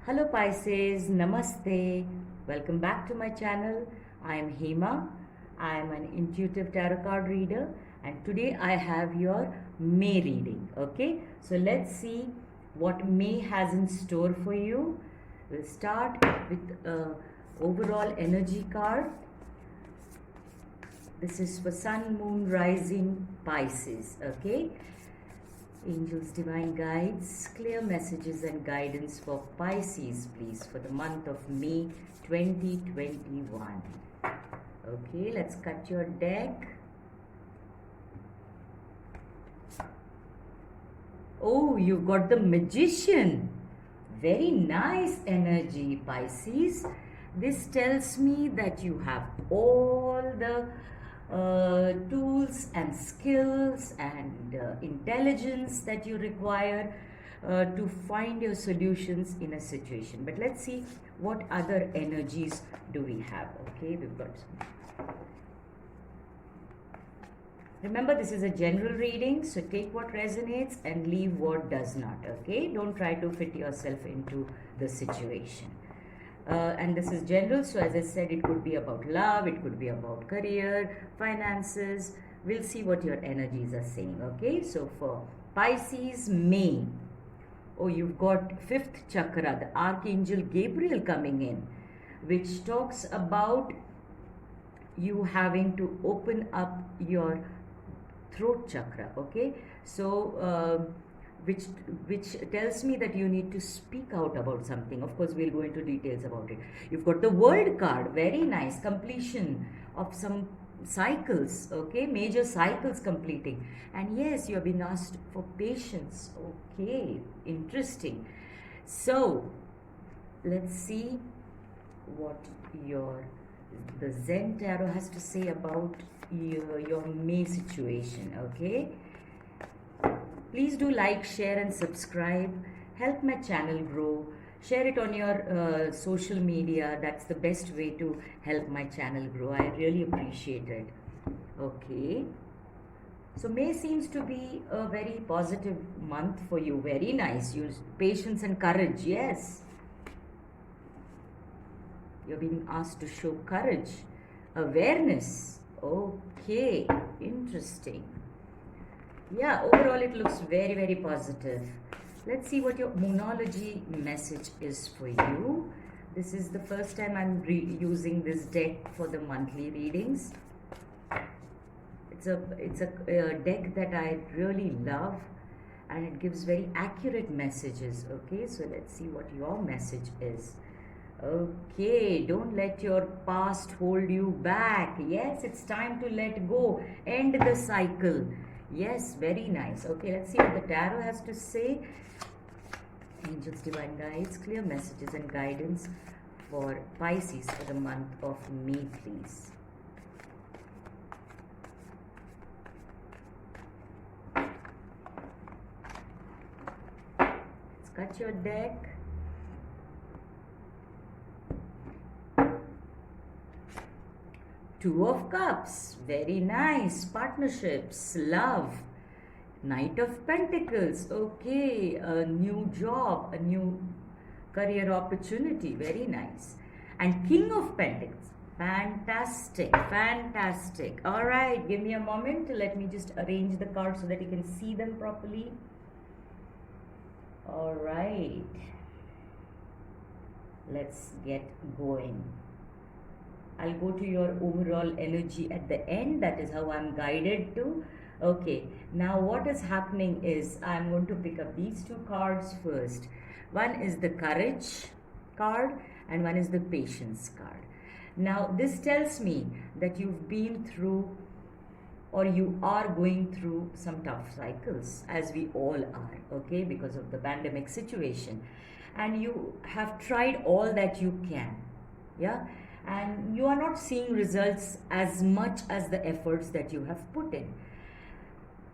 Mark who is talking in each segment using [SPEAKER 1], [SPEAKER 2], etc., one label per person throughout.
[SPEAKER 1] Hello Pisces, Namaste. Welcome back to my channel. I am Hema. I am an intuitive tarot card reader and today I have your May reading. Okay, so let's see what May has in store for you. We'll start with overall energy card. This is for Sun, Moon, Rising, Pisces. Okay. Angels, divine guides, clear messages and guidance for Pisces, please, for the month of May 2021. Okay, let's cut your deck. Oh, you've got the Magician. Very nice energy, Pisces. This tells me that you have all the tools and skills and intelligence that you require to find your solutions in a situation. But let's see what other energies do we have. Okay, we've got some. Remember, this is a general reading, so take what resonates and leave what does not. Okay, don't try to fit yourself into the situation. And this is general, so as I said, it could be about love, it could be about career, finances. We'll see what your energies are saying. Okay, so for Pisces, May. Oh, you've got fifth chakra, the Archangel Gabriel coming in, which talks about you having to open up your throat chakra. Okay, so which tells me that you need to speak out about something. Of course, we'll go into details about it. You've got the World card, very nice, completion of some cycles. Okay, major cycles completing, and yes, you have been asked for patience. Okay, interesting. So let's see what the Zen Tarot has to say about your May situation. Okay, please do like, share and subscribe. Help my channel grow. Share it on your social media. That's the best way to help my channel grow. I really appreciate it. Okay, so May seems to be a very positive month for you. Very nice. Use patience and courage. Yes, you're being asked to show courage, awareness. Okay, interesting. Yeah, overall it looks very, very positive. Let's see what your Moonology message is for you. This is the first time I'm using this deck for the monthly readings. It's a deck that I really love and it gives very accurate messages. Okay, so let's see what your message is. Okay, don't let your past hold you back. Yes, it's time to let go. End the cycle. Yes, very nice. Okay, let's see what the tarot has to say. Angels, divine guides, clear messages and guidance for Pisces for the month of May, please. Let's cut your deck. Two of Cups, very nice. Partnerships, love. Knight of Pentacles, okay. A new job, a new career opportunity, very nice. And King of Pentacles, fantastic, fantastic. All right, give me a moment. Let me just arrange the cards so that you can see them properly. All right, let's get going. I'll go to your overall energy at the end. That is how I'm guided to. Okay, now what is happening is I'm going to pick up these two cards first. One is the Courage card and one is the Patience card. Now this tells me that you've been through or you are going through some tough cycles, as we all are, okay, because of the pandemic situation. And you have tried all that you can, yeah, and you are not seeing results as much as the efforts that you have put in.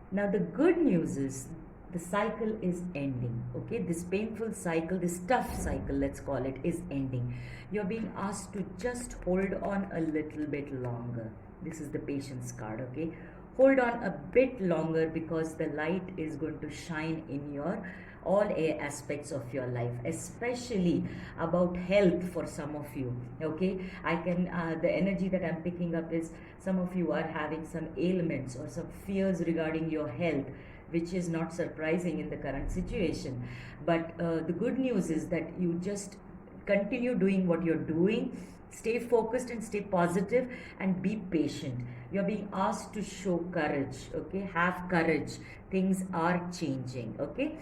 [SPEAKER 1] Now the good news is the cycle is ending. Okay, this painful cycle, this tough cycle, let's call it, is ending. You're being asked to just hold on a little bit longer. This is the Patience card. Okay, hold on a bit longer because the light is going to shine in your all aspects of your life, especially about health for some of you. Okay, I can the energy that I'm picking up is some of you are having some ailments or some fears regarding your health, which is not surprising in the current situation. But the good news is that you just continue doing what you're doing, stay focused and stay positive and be patient. You're being asked to show courage. Okay, have courage, things are changing. Okay,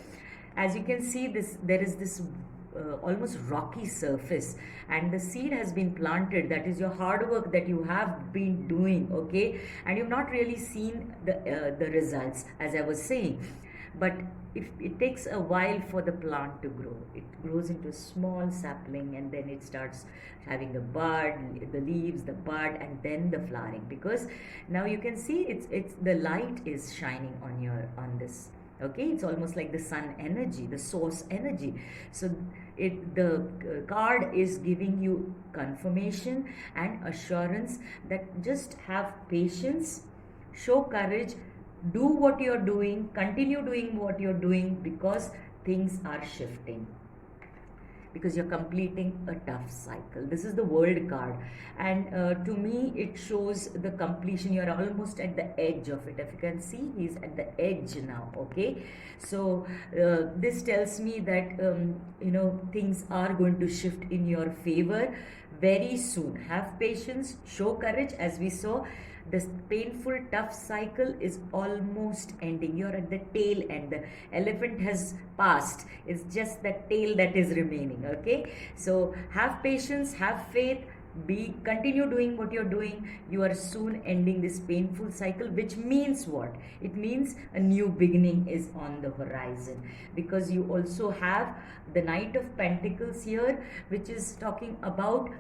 [SPEAKER 1] as you can see, this there is this almost rocky surface, and the seed has been planted. That is your hard work that you have been doing. Okay, and you've not really seen the results, as I was saying. But if it takes a while for the plant to grow, it grows into a small sapling, and then it starts having the bud, the leaves, the bud, and then the flowering. Because now you can see it's the light is shining on this. Okay, it's almost like the sun energy, the source energy. So the card is giving you confirmation and assurance that just have patience, show courage, do what you're doing, continue doing what you're doing, because things are shifting, because you're completing a tough cycle. This is the World card, and to me it shows the completion. You're almost at the edge of it. If you can see, he's at the edge now. Okay, so this tells me that things are going to shift in your favor very soon. Have patience, show courage. As we saw, this painful tough cycle is almost ending. You're at the tail end. The elephant has passed, it's just the tail that is remaining. Okay, so have patience, have faith, continue doing what you're doing. You are soon ending this painful cycle, which means what? It means a new beginning is on the horizon, because you also have the Knight of Pentacles here, which is talking about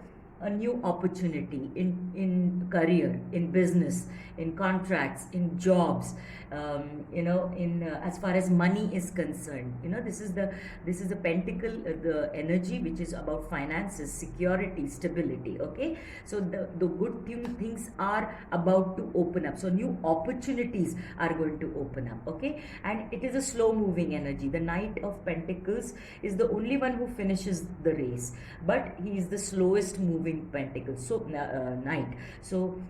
[SPEAKER 1] a new opportunity in career, in business, in contracts, in jobs, in as far as money is concerned. This is the pentacle, the energy which is about finances, security, stability. Okay, so the good things are about to open up. So new opportunities are going to open up. Okay, and it is a slow moving energy. The Knight of Pentacles is the only one who finishes the race, but he is the slowest moving pentacle, so knight. So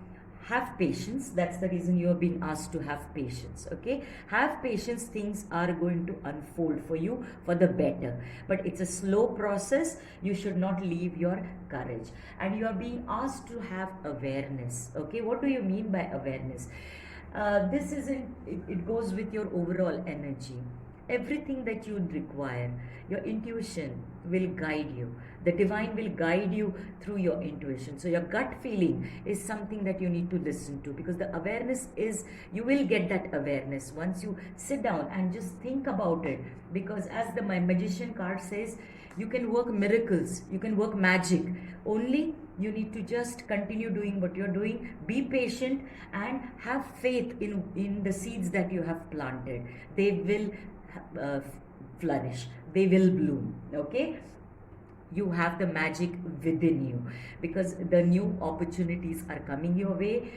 [SPEAKER 1] have patience. That's the reason you are being asked to have patience. Okay, have patience. Things are going to unfold for you for the better, but it's a slow process. You should not leave your courage, and you are being asked to have awareness. Okay, what do you mean by awareness? This isn't it goes with your overall energy. Everything that you require, your intuition will guide you. The divine will guide you through your intuition. So your gut feeling is something that you need to listen to, because the awareness is, you will get that awareness once you sit down and just think about it. Because as my magician card says, you can work miracles, you can work magic. Only you need to just continue doing what you're doing, be patient, and have faith in the seeds that you have planted. They will flourish, they will bloom. Okay, you have the magic within you, because the new opportunities are coming your way.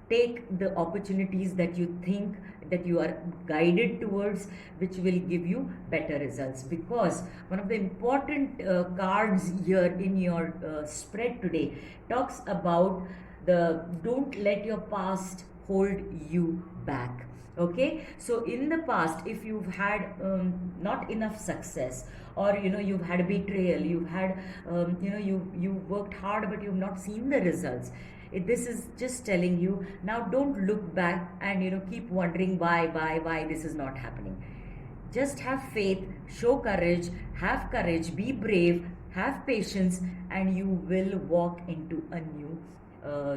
[SPEAKER 1] Take the opportunities that you think that you are guided towards, which will give you better results. Because one of the important cards here in your spread today talks about the don't let your past hold you back. Okay, so in the past, if you've had not enough success, or you've had a betrayal, you've had you worked hard but you've not seen the results, this is just telling you, now don't look back and keep wondering why this is not happening. Just have faith, show courage, have courage, be brave, have patience, and you will walk into a new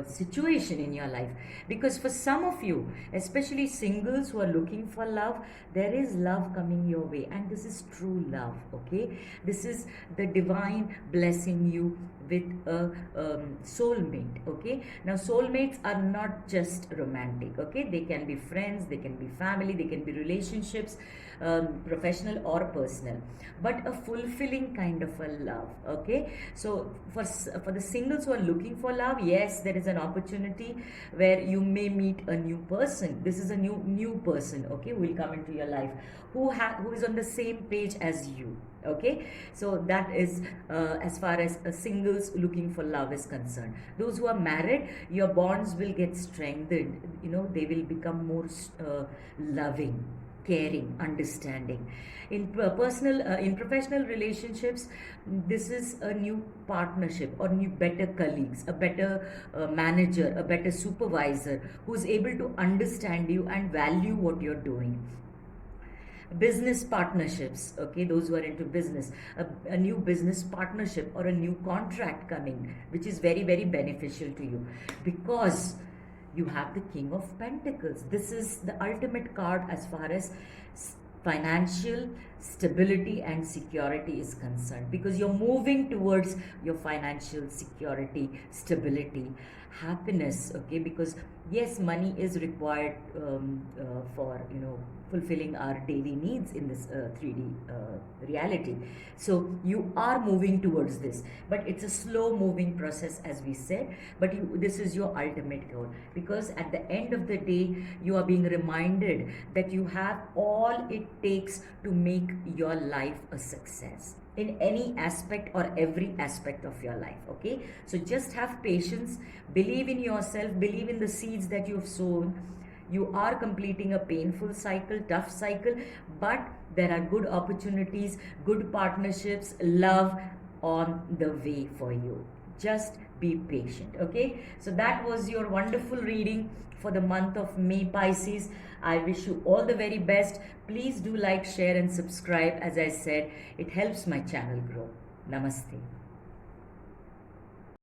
[SPEAKER 1] situation in your life. Because for some of you, especially singles who are looking for love, there is love coming your way, and this is true love. Okay, this is the divine blessing you with a soulmate. Okay, now soulmates are not just romantic. Okay, they can be friends, they can be family, they can be relationships, professional or personal, but a fulfilling kind of a love. Okay, so for the singles who are looking for love, yes, yes, there is an opportunity where you may meet a new person. This is a new person, okay, who will come into your life, who is on the same page as you. Okay, so that is as far as singles looking for love is concerned. Those who are married, your bonds will get strengthened. You know, they will become more loving, caring, understanding. In in professional relationships, this is a new partnership or new better colleagues, a better manager, a better supervisor who is able to understand you and value what you're doing. Business partnerships, okay, those who are into business, a new business partnership or a new contract coming, which is very, very beneficial to you, because you have the King of Pentacles. This is the ultimate card as far as financial stability and security is concerned, because you're moving towards your financial security, stability, happiness, okay, because yes, money is required for, you know, fulfilling our daily needs in this 3D reality. So you are moving towards this, but it's a slow moving process, as we said, but this is your ultimate goal, because at the end of the day you are being reminded that you have all it takes to make your life a success in any aspect or every aspect of your life. Okay, so just have patience, believe in yourself, believe in the seeds that you've sown. You are completing a painful cycle, tough cycle, but there are good opportunities, good partnerships, love on the way for you. Just be patient. Okay, so that was your wonderful reading for the month of May, Pisces. I wish you all the very best. Please do like, share and subscribe. As I said, it helps my channel grow. Namaste.